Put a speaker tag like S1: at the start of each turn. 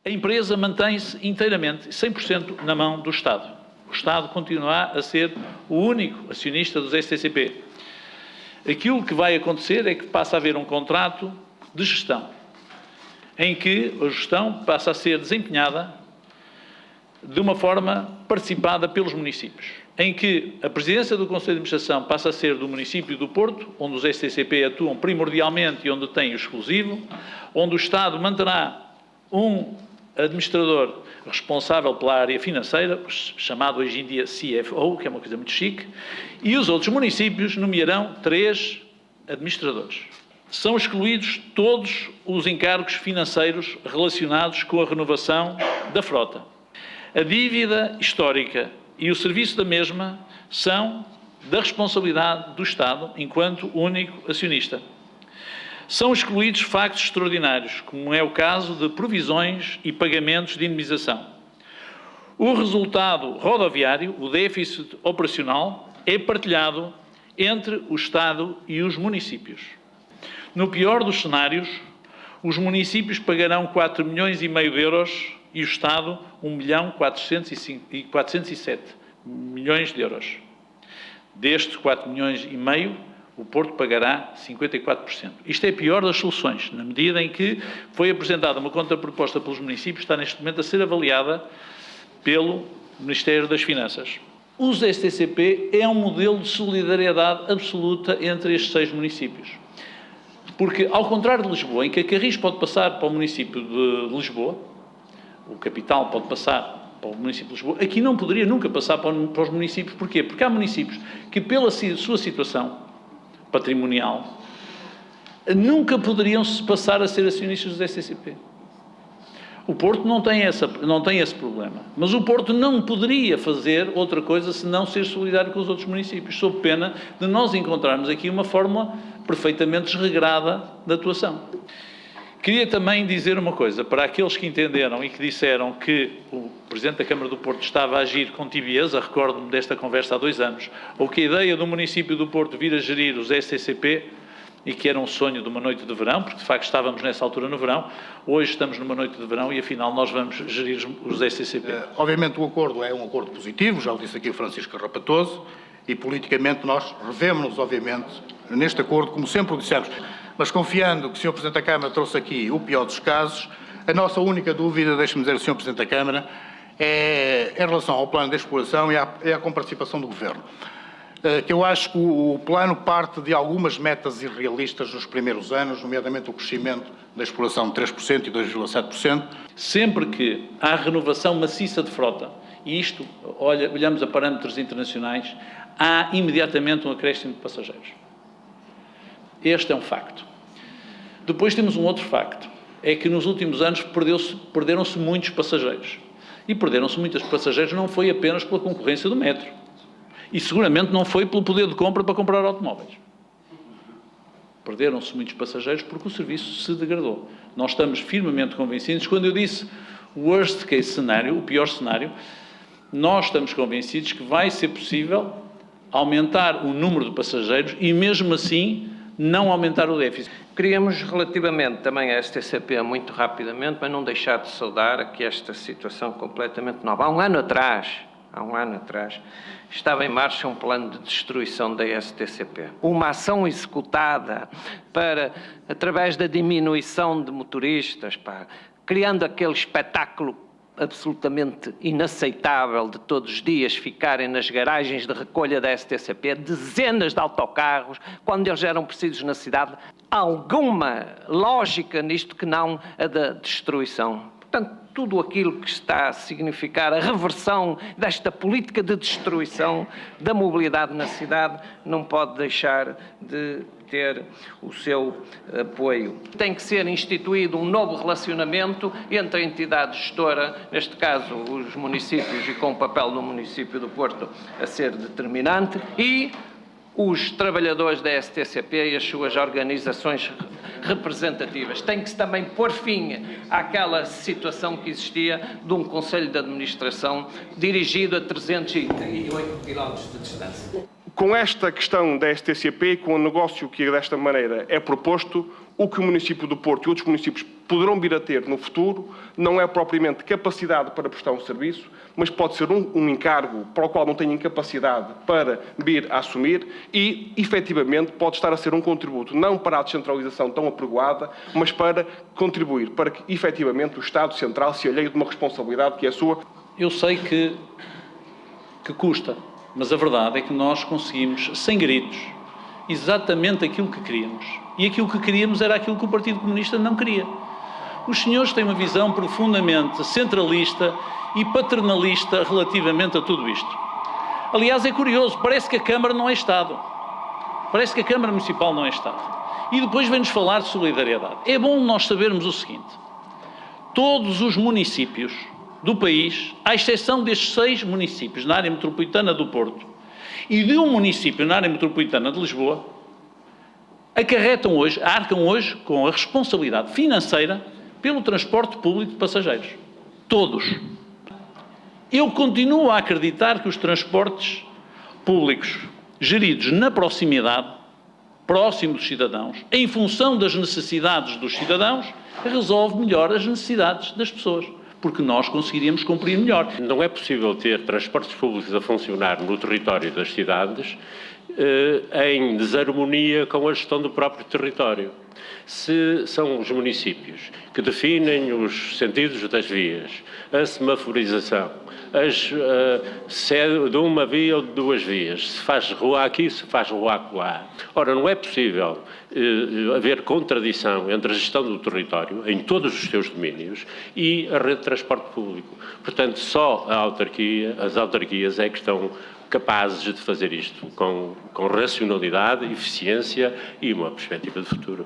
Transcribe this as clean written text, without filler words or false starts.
S1: A empresa mantém-se inteiramente, 100% na mão do Estado. O Estado continuará a ser o único acionista dos STCP. Aquilo que vai acontecer é que passa a haver um contrato de gestão, em que a gestão passa a ser desempenhada de uma forma participada pelos municípios, em que a presidência do Conselho de Administração passa a ser do município do Porto, onde os STCP atuam primordialmente e onde tem o exclusivo, onde o Estado manterá um administrador responsável pela área financeira, chamado hoje em dia CFO, que é uma coisa muito chique, e os outros municípios nomearão 3 administradores. São excluídos todos os encargos financeiros relacionados com a renovação da frota. A dívida histórica e o serviço da mesma são da responsabilidade do Estado enquanto único acionista. São excluídos factos extraordinários, como é o caso de provisões e pagamentos de indemnização. O resultado rodoviário, o déficit operacional, é partilhado entre o Estado e os municípios. No pior dos cenários, os municípios pagarão 4,5 milhões de euros e o Estado 1.407 milhões de euros. Destes 4,5 milhões, o Porto pagará 54%. Isto é a pior das soluções, na medida em que foi apresentada uma contraproposta pelos municípios, está neste momento a ser avaliada pelo Ministério das Finanças. Os STCP é um modelo de solidariedade absoluta entre estes 6 municípios. Porque, ao contrário de Lisboa, em que a Carris pode passar para o município de Lisboa, o capital pode passar para o município de Lisboa, aqui não poderia nunca passar para os municípios. Porquê? Porque há municípios que, pela sua situação patrimonial, nunca poderiam passar a ser acionistas do STCP. O Porto não tem esse problema, mas o Porto não poderia fazer outra coisa senão ser solidário com os outros municípios, sob pena de nós encontrarmos aqui uma fórmula perfeitamente desregrada de atuação. Queria também dizer uma coisa, para aqueles que entenderam e que disseram que o Presidente da Câmara do Porto estava a agir com tibieza, recordo-me desta conversa há 2 anos, ou que a ideia do município do Porto vir a gerir os STCP e que era um sonho de uma noite de verão, porque de facto estávamos nessa altura no verão, hoje estamos numa noite de verão e afinal nós vamos gerir os STCP.
S2: Obviamente o acordo é um acordo positivo, já o disse aqui o Francisco Carrapatoso, e politicamente nós revemos-nos, obviamente, neste acordo, como sempre o dissemos. Mas confiando que o Sr. Presidente da Câmara trouxe aqui o pior dos casos, a nossa única dúvida, deixe-me dizer, Sr. Presidente da Câmara, é em relação ao plano de exploração e à comparticipação do Governo. Que eu acho que o plano parte de algumas metas irrealistas nos primeiros anos, nomeadamente o crescimento da exploração de 3% e 2,7%.
S1: Sempre que há renovação maciça de frota, e isto, olhamos a parâmetros internacionais, há imediatamente um acréscimo de passageiros. Este é um facto. Depois temos um outro facto, é que nos últimos anos perderam-se muitos passageiros. E perderam-se muitos passageiros não foi apenas pela concorrência do metro. E seguramente não foi pelo poder de compra para comprar automóveis. Perderam-se muitos passageiros porque o serviço se degradou. Nós estamos firmemente convencidos, quando eu disse o worst case cenário, o pior cenário, nós estamos convencidos que vai ser possível aumentar o número de passageiros e mesmo assim não aumentar o déficit.
S3: Queríamos, relativamente também à STCP, muito rapidamente, mas não deixar de saudar aqui esta situação completamente nova. Há um ano atrás, estava em marcha um plano de destruição da STCP. Uma ação executada para, através da diminuição de motoristas, criando aquele espetáculo absolutamente inaceitável de todos os dias ficarem nas garagens de recolha da STCP, dezenas de autocarros, quando eles eram precisos na cidade. Há alguma lógica nisto que não a da destruição. Portanto, tudo aquilo que está a significar a reversão desta política de destruição da mobilidade na cidade não pode deixar de ter o seu apoio. Tem que ser instituído um novo relacionamento entre a entidade gestora, neste caso os municípios e com o papel do município do Porto a ser determinante, e os trabalhadores da STCP e as suas organizações representativas. Tem que-se também pôr fim àquela situação que existia de um Conselho de Administração dirigido a 338 km de distância.
S4: Com esta questão da STCP, com o negócio que desta maneira é proposto, o que o município do Porto e outros municípios poderão vir a ter no futuro não é propriamente capacidade para prestar um serviço, mas pode ser um encargo para o qual não têm capacidade para vir a assumir e, efetivamente, pode estar a ser um contributo não para a descentralização tão apregoada, mas para contribuir para que, efetivamente, o Estado Central se alheie de uma responsabilidade que é sua.
S1: Eu sei que custa, mas a verdade é que nós conseguimos, sem gritos, exatamente aquilo que queríamos. E aquilo que queríamos era aquilo que o Partido Comunista não queria. Os senhores têm uma visão profundamente centralista e paternalista relativamente a tudo isto. Aliás, é curioso, parece que a Câmara não é Estado. Parece que a Câmara Municipal não é Estado. E depois vem-nos falar de solidariedade. É bom nós sabermos o seguinte: todos os municípios do país, à exceção destes 6 municípios na área metropolitana do Porto e de um município na área metropolitana de Lisboa, arcam hoje com a responsabilidade financeira pelo transporte público de passageiros. Todos. Eu continuo a acreditar que os transportes públicos geridos na proximidade, próximo dos cidadãos, em função das necessidades dos cidadãos, resolve melhor as necessidades das pessoas, porque nós conseguiríamos cumprir melhor.
S5: Não é possível ter transportes públicos a funcionar no território das cidades em desarmonia com a gestão do próprio território. Se são os municípios que definem os sentidos das vias, a semaforização, se de uma via ou de 2 vias, se faz rua aqui, se faz rua acolá. Ora, não é possível haver contradição entre a gestão do território, em todos os seus domínios, e a rede de transporte público. Portanto, só as autarquias é que estão capazes de fazer isto com racionalidade, eficiência e uma perspectiva de futuro.